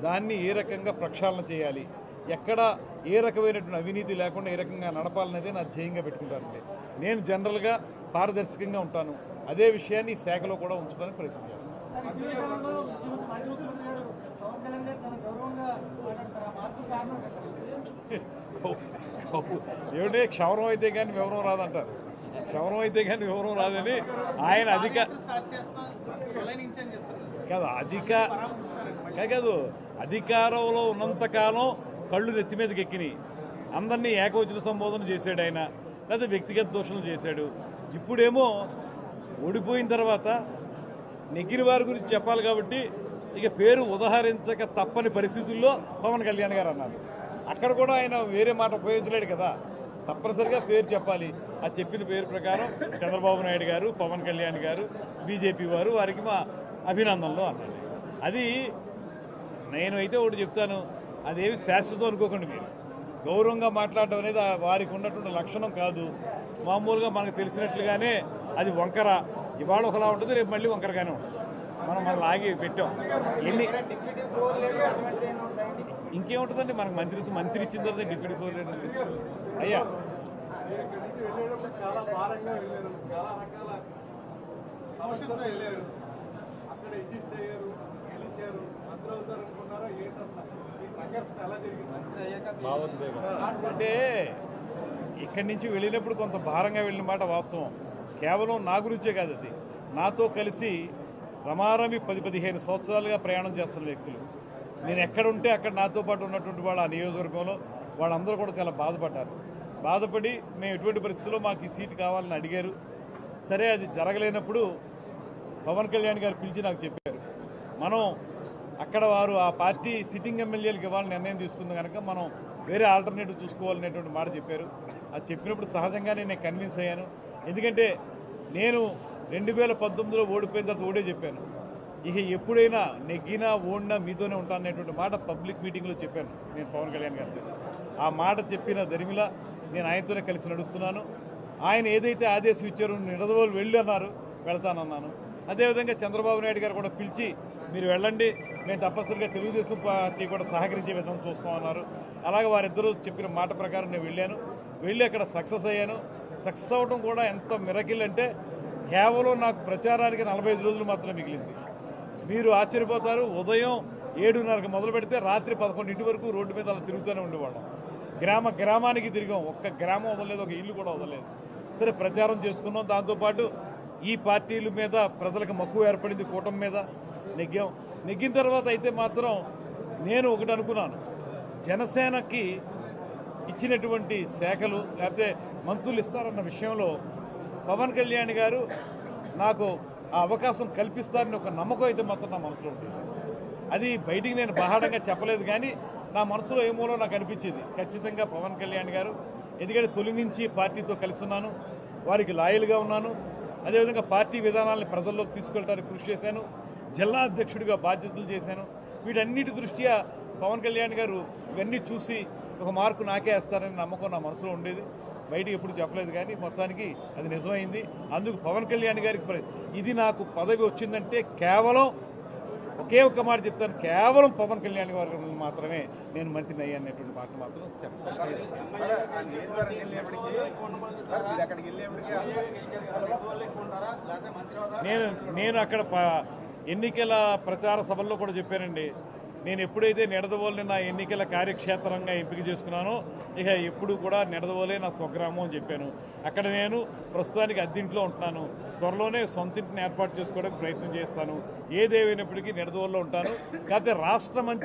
దాన్ని ఏ రకంగా ప్రక్షాళన చేయాలి, ఎక్కడ ఏ రకమైనటువంటి అవినీతి లేకుండా ఏ రకంగా నడపాలనేదే నా ధ్యేయంగా పెట్టుకుంటానండి. నేను జనరల్గా పారదర్శకంగా ఉంటాను. అదే విషయాన్ని ఈ శాఖలో కూడా ఉంచడానికి ప్రయత్నం చేస్తాను. ఏమిటే క్షవరం అయితే కానీ వివరం రాదంటారు. క్షవరం అయితే కానీ వివరం రాదని ఆయన కాదు అధికారంలో ఉన్నంతకాలం కళ్ళు నెత్తి మీదకి ఎక్కినాయి. అందరినీ ఏకవచన సంబోధన చేశాడు ఆయన, లేదా వ్యక్తిగత దోషణలు చేశాడు. ఇప్పుడేమో ఓడిపోయిన తర్వాత నెగ్గిన వారి గురించి చెప్పాలి కాబట్టి ఇక పేరు ఉదహరించక తప్పని పరిస్థితుల్లో పవన్ కళ్యాణ్ గారు అన్నారు. అక్కడ కూడా ఆయన వేరే మాట ఉపయోగించలేడు కదా, తప్పనిసరిగా పేరు చెప్పాలి. ఆ చెప్పిన పేరు ప్రకారం చంద్రబాబు నాయుడు గారు, పవన్ కళ్యాణ్ గారు, బీజేపీ వారు వారికి మా అభినందనలు అన్నాడు. అది నేను అయితే ఒకటి చెప్తాను, అదేమి శాశ్వతం అనుకోకండి. మీరు గౌరవంగా మాట్లాడటం అనేది వారికి ఉన్నటువంటి లక్షణం కాదు. మామూలుగా మనకు తెలిసినట్లుగానే అది వంకర, ఇవాళ ఒకలా ఉంటుంది, రేపు మళ్ళీ వంకరగానే ఉంటుంది. మనం లాగి పెట్టాం. ఇంకేముంటుందండి, మనకు మంత్రి ఇచ్చిన తర్వాత డిప్యూటీ ఫ్లోర్ లీడర్ అయ్యా అంటే ఇక్కడి నుంచి వెళ్ళినప్పుడు కొంత భారంగా వెళ్ళిన మాట వాస్తవం. కేవలం నా గురించే కాదు, అది నాతో కలిసి రమారమి 10-15 సంవత్సరాలుగా ప్రయాణం చేస్తున్న వ్యక్తులు. నేను ఎక్కడుంటే అక్కడ నాతో పాటు ఉన్నటువంటి వాళ్ళు ఆ నియోజకవర్గంలో వాళ్ళందరూ కూడా చాలా బాధపడ్డారు. బాధపడి మేము ఎటువంటి పరిస్థితుల్లో మాకు ఈ సీటు కావాలని అడిగారు. సరే, అది జరగలేనప్పుడు పవన్ కళ్యాణ్ గారు పిలిచి నాకు చెప్పారు, మనం అక్కడ వారు ఆ పార్టీ సిట్టింగ్ ఎమ్మెల్యేలకు ఇవ్వాలని నిర్ణయం తీసుకుంది కనుక మనం వేరే ఆల్టర్నేటివ్ చూసుకోవాలనేటువంటి మాట చెప్పారు. అది చెప్పినప్పుడు సహజంగానే నేను కన్విన్స్ అయ్యాను. ఎందుకంటే నేను 2019లో ఓడిపోయిన తర్వాత ఓడే చెప్పాను, ఇక ఎప్పుడైనా నెగ్గినా ఓడినా మీతోనే ఉంటాననేటువంటి మాట పబ్లిక్ మీటింగ్లో చెప్పాను నేను పవన్ కళ్యాణ్ గారితో. ఆ మాట చెప్పిన దరిమిలా నేను ఆయనతోనే కలిసి నడుస్తున్నాను. ఆయన ఏదైతే ఆదేశం ఇచ్చారో నిడదవోలు వెళ్ళి అన్నారు, వెళ్తానన్నాను. అదేవిధంగా చంద్రబాబు నాయుడు గారు కూడా పిలిచి మీరు వెళ్ళండి, మేము తప్పనిసరిగా తెలుగుదేశం పార్టీ కూడా సహకరించే విధంగా చూస్తామన్నారు. అలాగే వారిద్దరూ చెప్పిన మాట ప్రకారం నేను వెళ్ళి అక్కడ సక్సెస్ అయ్యాను. సక్సెస్ అవ్వడం కూడా ఎంత మిరకిల్ అంటే కేవలం నాకు ప్రచారానికి 45 రోజులు మాత్రమే మిగిలింది. మీరు ఆశ్చర్యపోతారు, ఉదయం 7:30కి మొదలు పెడితే రాత్రి 11 వరకు రోడ్డు మీద అలా తిరుగుతూనే ఉండేవాళ్ళం. గ్రామానికి తిరిగాం, ఒక్క గ్రామం వదలలేదు, ఒక ఇల్లు కూడా వదలలేదు. సరే, ప్రచారం చేసుకున్నాం. దాంతోపాటు ఈ పార్టీల మీద ప్రజలకు మక్కువ ఏర్పడింది, కూటమి మీద నెగ్గిన తర్వాత అయితే మాత్రం నేను ఒకటి అనుకున్నాను, జనసేనకి ఇచ్చినటువంటి శాఖలు లేకపోతే మంత్రులు ఇస్తారన్న విషయంలో పవన్ కళ్యాణ్ గారు నాకు ఆ అవకాశం కల్పిస్తారని ఒక నమ్మకం అయితే మాత్రం నా మనసులో ఉంటుంది. అది బయటికి నేను బహాడంగా చెప్పలేదు, కానీ నా మనసులో ఏమోలో నాకు అనిపించేది ఖచ్చితంగా పవన్ కళ్యాణ్ గారు. ఎందుకంటే తొలి నుంచి పార్టీతో కలిసి ఉన్నాను, వారికి లాయల్గా ఉన్నాను. అదేవిధంగా పార్టీ విధానాలను ప్రజల్లోకి తీసుకెళ్ళడానికి కృషి చేశాను, జిల్లా అధ్యక్షుడిగా బాధ్యతలు చేశాను. వీటన్నిటి దృష్ట్యా పవన్ కళ్యాణ్ గారు ఇవన్నీ చూసి ఒక మార్కు నాకే వేస్తారని నమ్మకం నా మనసులో ఉండేది. బయటికి ఎప్పుడు చెప్పలేదు, కానీ మొత్తానికి అది నిజమైంది. అందుకు పవన్ కళ్యాణ్ గారికి ఇది నాకు పదవి వచ్చిందంటే కేవలం ఒకే ఒక్క మాట చెప్తాను, కేవలం పవన్ కళ్యాణ్ గారి మాత్రమే నేను మంత్రిని అయ్యానేటువంటి మాట మాత్రం చెప్తాను. నేను అక్కడ ఎన్నికల ప్రచార సభల్లో కూడా చెప్పానండి, నేను ఎప్పుడైతే నిడదవోలుని నా ఎన్నికల కార్యక్షేత్రంగా ఎంపిక చేసుకున్నానో ఇక ఎప్పుడు కూడా నిడదవోలే నా స్వగ్రామం అని చెప్పాను. అక్కడ నేను ప్రస్తుతానికి అద్దెంట్లో ఉంటున్నాను, త్వరలోనే సొంత ఇంటిని ఏర్పాటు చేసుకోవడానికి ప్రయత్నం చేస్తాను. ఏదేమైనప్పటికీ నిడదవోలులో ఉంటాను. కాకపోతే రాష్ట్ర